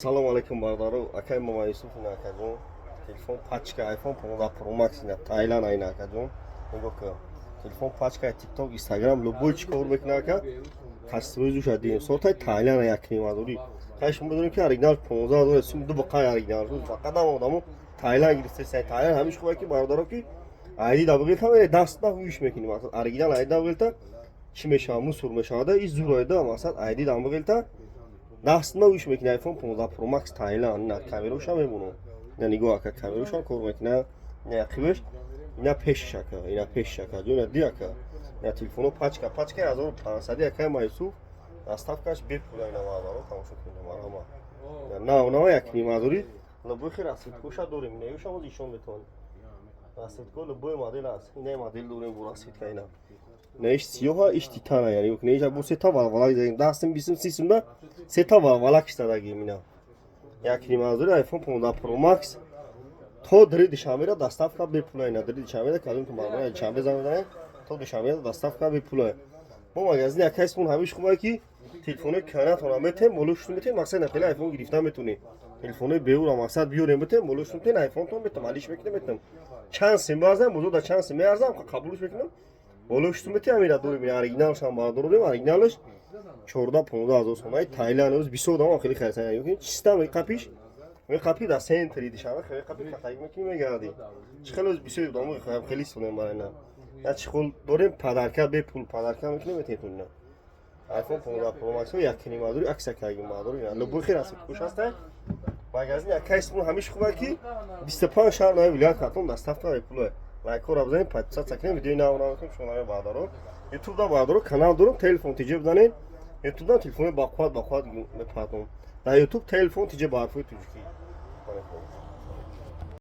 Assalomu alaykum bardaru. Akay Mama Yusuf ina akajun. Telefon pachka iPhone 15 Pro Max ina Thailand ina akajun. Nigah kar. Telefon pachka TikTok, Instagram любой чикор мекна ка. Хастроизу шадин. Сотай Thailand якни мадури. Каш мадури ки оригинал 15 доллар сум ду бақай оригинал. Фақат адаму Thailand гирифте сай Thailand ҳамиш хубай ки бардаро ки айди дабгилта мере дастна хуиш мекини. Масалан оригинал айди дабгилта чи мешава мусур мешавада из зуройда масалан айди дабгилта Дастна уиш мекина iPhone 15 Pro Max Thailand на камероша мебуну. На нигоҳ ака камероша кор мекина. На қибеш ина пешшака, ина пешшака. Ҷуна диака. На телефоно пачка 1500 ака майсуф. Доставкаш бепула ина мазаро тамошо кунем марҳама. На она якни мазури. Лабой хир асид коша дорем. Не шумо ишон метавонед. Асид ко лабой модель аст. Ина модель дорем бур асид кайна. Неш сиёҳа иш титана яъни ок неҷа бу сета валвалак дадем дастим бисим сисумда сета валвалак штадагим ина якни мазури iPhone 15 Pro Max то дри душанбера доставка бепула ина дри душанбера кадом ки мардум душанбе замеданем то душанбера доставка бепула мо магазини якайсмон ҳамиш хубай ки телефони канатона метем молуштун метем мақсад нахели iPhone гирифта метунӣ телефони беура мақсад биёрем метем молуштун метем iPhone то метем алиш мекунем метем чанд сим базам бузурда чанд сим меарзам қабулш мекунем Молошто мети амира дори мина оригиналш ҳам бардорем оригиналш 14-15 ҳазор сомаи Таиланд оз бисёр дама хеле хайрсана ёки чиста меқапиш меқапи да сентри дишава хеле қапи катаги мекини мегарди чихел оз бисёр дама хеле сунем барена я чихол дорем падарка бе пул падарка мекини мететунна iPhone 15 Pro Max якини мадури аксакаги мадури лубу хир аст куш аста магазин якайсмон ҳамиш хуба ки 25 шаҳр наи вилоят катон доставка бепуло лайкор абзанем подписаться кунем видеои навона мекунем шумо бардаро ютубда бардаро канал дорам телефон тиҷа бизанед ютубда телефони бақувват мепартам дар ютуб телефон тиҷа ба ҳарфои туҷукӣ